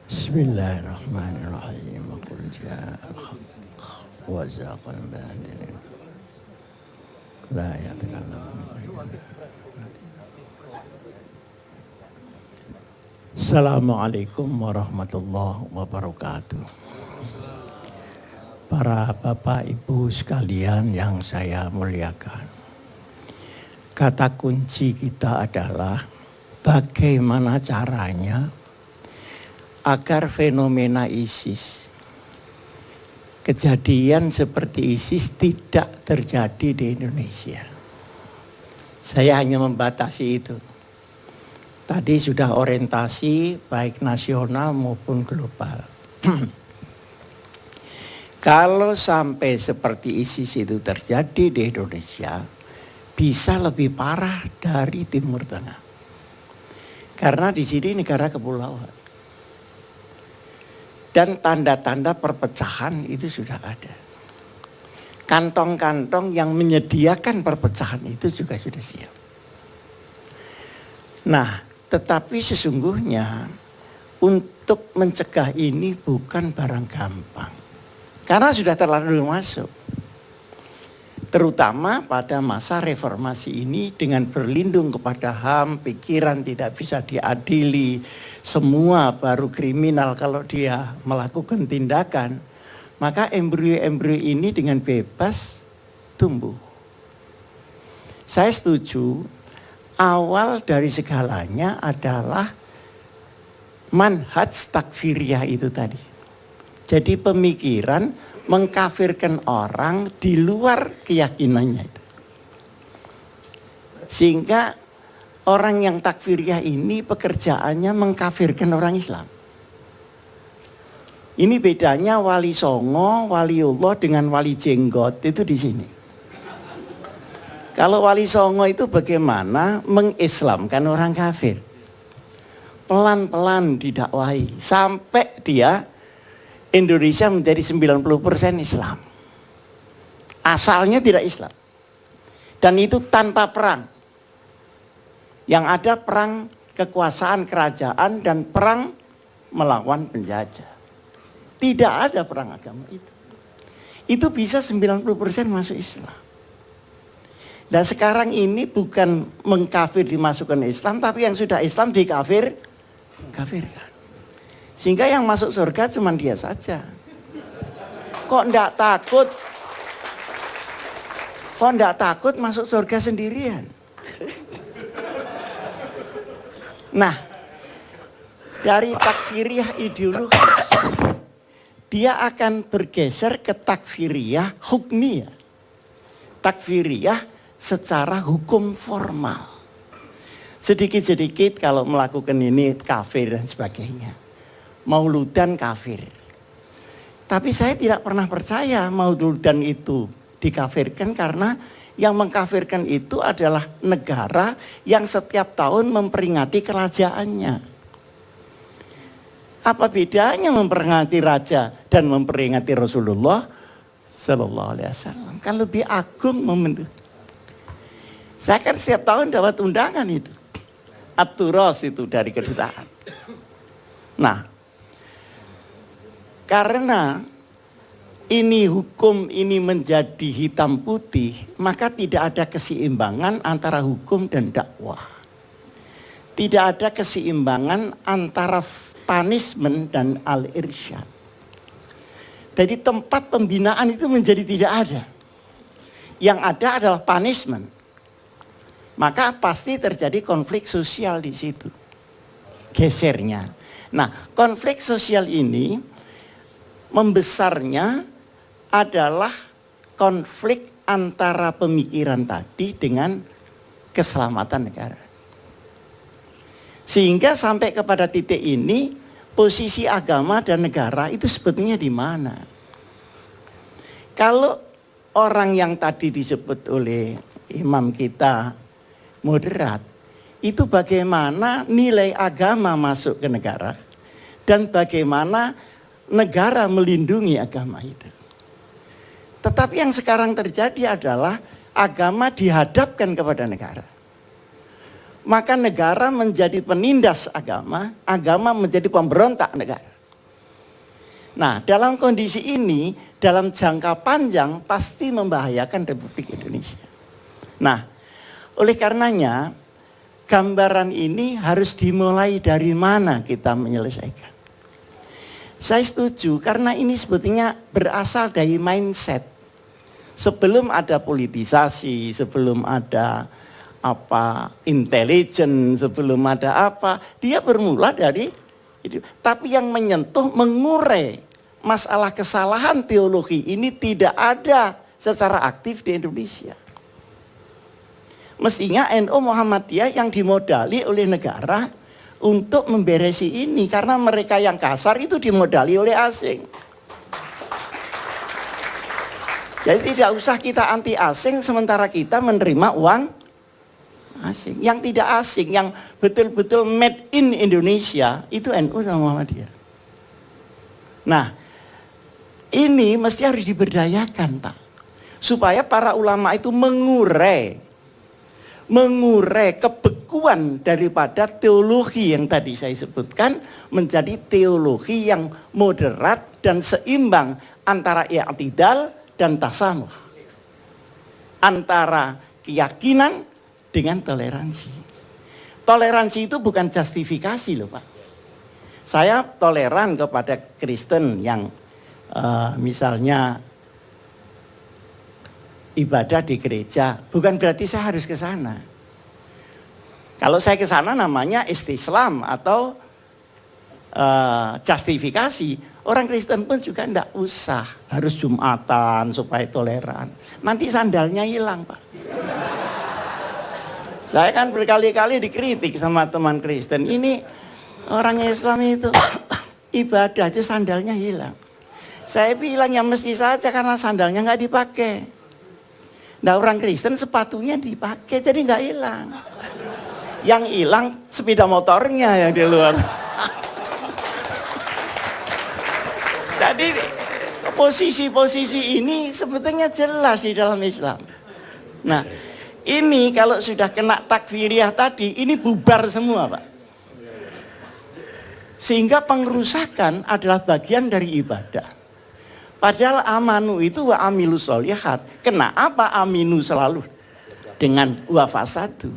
Bismillahirrahmanirrahim. Qul ja'al haqq wa zaqal batil. La yatakallamu. Assalamualaikum warahmatullahi wabarakatuh. Para bapak ibu sekalian yang saya muliakan. Kata kunci kita adalah bagaimana caranya agar fenomena ISIS, kejadian seperti ISIS tidak terjadi di Indonesia. Saya hanya membatasi itu. Tadi sudah orientasi baik nasional maupun global. Kalau sampai seperti ISIS itu terjadi di Indonesia, bisa lebih parah dari Timur Tengah. Karena di sini negara kepulauan. Dan tanda-tanda perpecahan itu sudah ada. Kantong-kantong yang menyediakan perpecahan itu juga sudah siap. Nah, tetapi sesungguhnya untuk mencegah ini bukan barang gampang. Karena sudah terlalu masuk. Terutama pada masa reformasi ini dengan berlindung kepada HAM, pikiran tidak bisa diadili, semua baru kriminal kalau dia melakukan tindakan, maka embrio-embrio ini dengan bebas tumbuh. Saya setuju, awal dari segalanya adalah manhaj takfiriyah itu tadi. Jadi pemikiran mengkafirkan orang di luar keyakinannya itu. Sehingga orang yang takfiriyah ini pekerjaannya mengkafirkan orang Islam. Ini bedanya wali songo, waliullah dengan wali jenggot itu di sini. Kalau wali songo itu bagaimana mengislamkan orang kafir. Pelan-pelan didakwahi sampai dia Indonesia menjadi 90% Islam. Asalnya tidak Islam. Dan itu tanpa perang. Yang ada perang kekuasaan kerajaan dan perang melawan penjajah. Tidak ada perang agama itu. Itu bisa 90% masuk Islam. Dan sekarang ini bukan mengkafir dimasukkan Islam, tapi yang sudah Islam dikafirkan. Sehingga yang masuk surga cuma dia saja. Kok enggak takut? Kok enggak takut masuk surga sendirian? Nah, dari takfiriyah ideologis, dia akan bergeser ke takfiriyah hukmiyah. Takfiriyah secara hukum formal. Sedikit-sedikit kalau melakukan ini kafir dan sebagainya. Mauludan kafir. Tapi saya tidak pernah percaya mauludan itu dikafirkan karena yang mengkafirkan itu adalah negara yang setiap tahun memperingati kerajaannya. Apa bedanya memperingati raja dan memperingati Rasulullah Sallallahu Alaihi Wasallam? Kan lebih agung momentum. Saya kan setiap tahun dapat undangan itu. At-Turas itu dari kedutaan. Nah, karena ini hukum ini menjadi hitam putih, maka tidak ada keseimbangan antara hukum dan dakwah. Tidak ada keseimbangan antara punishment dan al-irsyad. Jadi tempat pembinaan itu menjadi tidak ada. Yang ada adalah punishment. Maka pasti terjadi konflik sosial di situ. Gesernya. Nah, konflik sosial ini membesarnya adalah konflik antara pemikiran tadi dengan keselamatan negara. Sehingga sampai kepada titik ini, posisi agama dan negara itu sebetulnya di mana? Kalau orang yang tadi disebut oleh imam kita moderat, itu bagaimana nilai agama masuk ke negara dan bagaimana negara melindungi agama itu. Tetapi yang sekarang terjadi adalah agama dihadapkan kepada negara. Maka negara menjadi penindas agama, agama menjadi pemberontak negara. Nah, dalam kondisi ini, dalam jangka panjang pasti membahayakan Republik Indonesia. Nah, oleh karenanya, gambaran ini harus dimulai dari mana kita menyelesaikan. Saya setuju, karena ini sebetulnya berasal dari mindset. Sebelum ada politisasi, sebelum ada intelijen, sebelum ada dia bermula dari itu. Tapi yang menyentuh, mengurai masalah kesalahan teologi ini tidak ada secara aktif di Indonesia. Mestinya NU Muhammadiyah yang dimodali oleh negara untuk memberesi ini, karena mereka yang kasar itu dimodali oleh asing. Jadi tidak usah kita anti asing sementara kita menerima uang asing. Yang tidak asing, yang betul-betul made in Indonesia itu NU sama Muhammadiyah. Nah, ini mesti harus diberdayakan, Pak. Supaya para ulama itu mengurai kebekuan daripada teologi yang tadi saya sebutkan menjadi teologi yang moderat dan seimbang antara i'tidal dan tasamuh, antara keyakinan dengan toleransi. Toleransi itu bukan justifikasi loh, Pak. Saya toleran kepada Kristen yang misalnya ibadah di gereja, bukan berarti saya harus ke sana. Kalau saya ke sana namanya istislam atau justifikasi. Orang Kristen pun juga tidak usah harus Jumatan supaya toleran. Nanti sandalnya hilang, Pak. Saya kan berkali-kali dikritik sama teman Kristen. Ini orang Islam itu ibadah aja sandalnya hilang. Saya bilang ya mesti saja karena sandalnya nggak dipakai. Nah, orang Kristen sepatunya dipakai jadi nggak hilang. Yang hilang sepeda motornya yang di luar. Jadi posisi-posisi ini sebetulnya jelas di dalam Islam. Nah, ini kalau sudah kena takfiriyah tadi, ini bubar semua, Pak. Sehingga pengerusakan adalah bagian dari ibadah. Padahal amanu itu wa amilu sholihat. Kenapa aminu selalu dengan wa fasadu?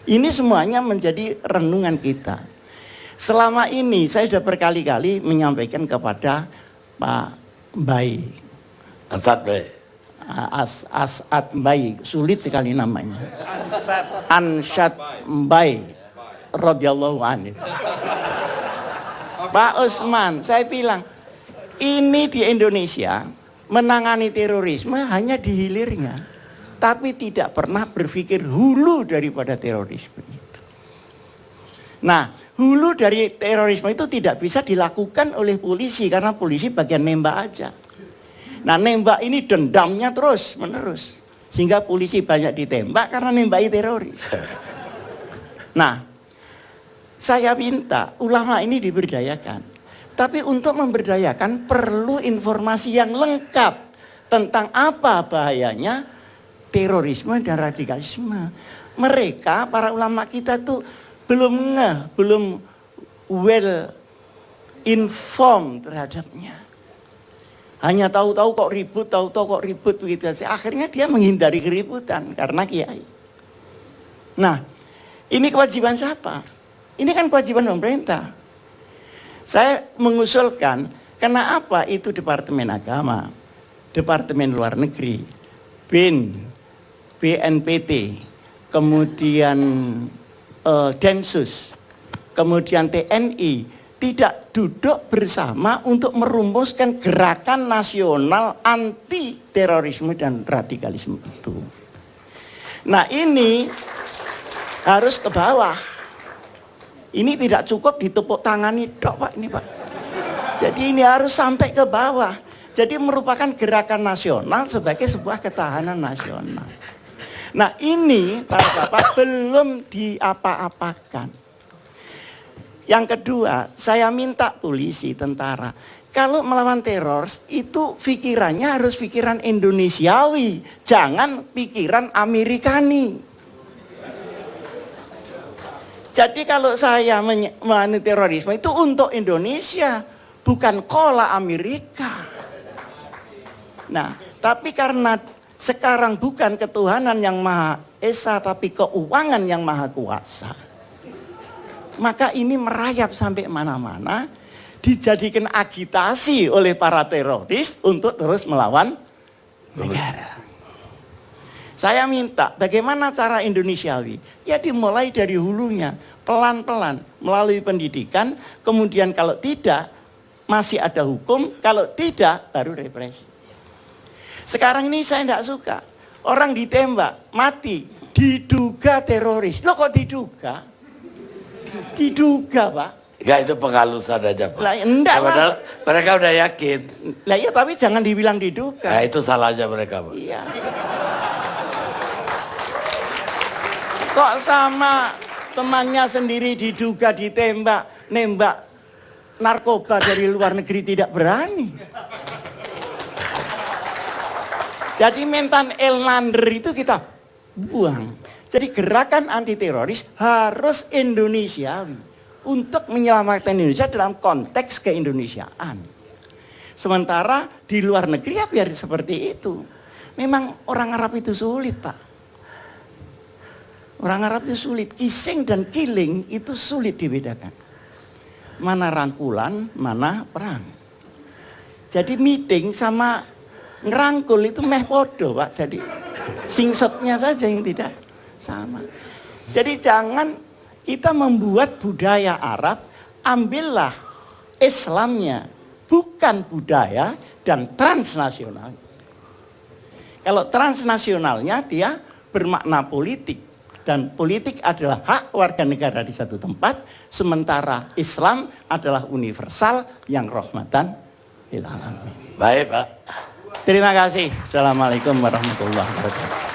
Ini semuanya menjadi renungan kita. Selama ini saya sudah berkali-kali menyampaikan kepada Pak Mbai. As'ad Mbai, sulit sekali namanya. Ansyad Mbai radhiyallahu anhu. Pak Usman, saya bilang, ini di Indonesia menangani terorisme hanya di hilirnya, tapi tidak pernah berpikir hulu daripada terorisme itu. Nah, hulu dari terorisme itu tidak bisa dilakukan oleh polisi karena polisi bagian nembak aja. Nah, nembak ini dendamnya terus menerus sehingga polisi banyak ditembak karena nembaki teroris. Nah, saya minta ulama ini diberdayakan. Tapi untuk memberdayakan perlu informasi yang lengkap tentang apa bahayanya terorisme dan radikalisme. Mereka, para ulama kita tuh belum well informed terhadapnya. Hanya tahu-tahu kok ribut begitu saja. Akhirnya dia menghindari keributan karena kiai. Nah, ini kewajiban siapa? Ini kan kewajiban pemerintah. Saya mengusulkan, kenapa itu Departemen Agama, Departemen Luar Negeri, BIN, BNPT, kemudian Densus, kemudian TNI tidak duduk bersama untuk merumuskan gerakan nasional anti terorisme dan radikalisme itu. Nah, ini harus ke bawah. Ini tidak cukup ditepuk tangani dok, Pak, ini, Pak. Jadi ini harus sampai ke bawah. Jadi merupakan gerakan nasional sebagai sebuah ketahanan nasional. Nah, ini para bapak belum diapa-apakan. Yang kedua, saya minta polisi, tentara, kalau melawan teror itu pikirannya harus pikiran Indonesiawi, jangan pikiran Amerikani. Jadi kalau saya mengenai terorisme itu untuk Indonesia, bukan kola Amerika. Nah, tapi karena sekarang bukan ketuhanan yang Maha Esa, tapi keuangan yang Maha Kuasa, maka ini merayap sampai mana-mana, dijadikan agitasi oleh para teroris untuk terus melawan negara. Saya minta bagaimana cara Indonesiawi? Ya dimulai dari hulunya, pelan-pelan, melalui pendidikan, kemudian kalau tidak, masih ada hukum, kalau tidak, baru represi. Sekarang ini saya tidak suka, orang ditembak, mati, diduga teroris. Loh kok diduga? Diduga, Pak. Enggak, itu penghalusan aja, Pak. Lah, enggak lah. Mereka udah yakin. Lah iya, tapi jangan dibilang diduga. Nah, itu salahnya mereka, Pak. Iya. Kok sama temannya sendiri diduga ditembak, nembak narkoba dari luar negeri tidak berani. Jadi mentan Elnander itu kita buang. Jadi gerakan anti teroris harus Indonesiawi untuk menyelamatkan Indonesia dalam konteks keindonesiaan. Sementara di luar negeri ya biar seperti itu. Memang orang Arab itu sulit, Pak. Orang Arab itu sulit. Kissing dan killing itu sulit dibedakan. Mana rangkulan, mana perang. Jadi meeting sama ngerangkul itu meh podo, Pak. Jadi singsetnya saja yang tidak sama. Jadi jangan kita membuat budaya Arab, ambillah Islamnya, bukan budaya dan transnasional. Kalau transnasionalnya dia bermakna politik, dan politik adalah hak warga negara di satu tempat, sementara Islam adalah universal yang rahmatan lil alamin. Baik, Pak. Terima kasih. Assalamualaikum warahmatullahi wabarakatuh.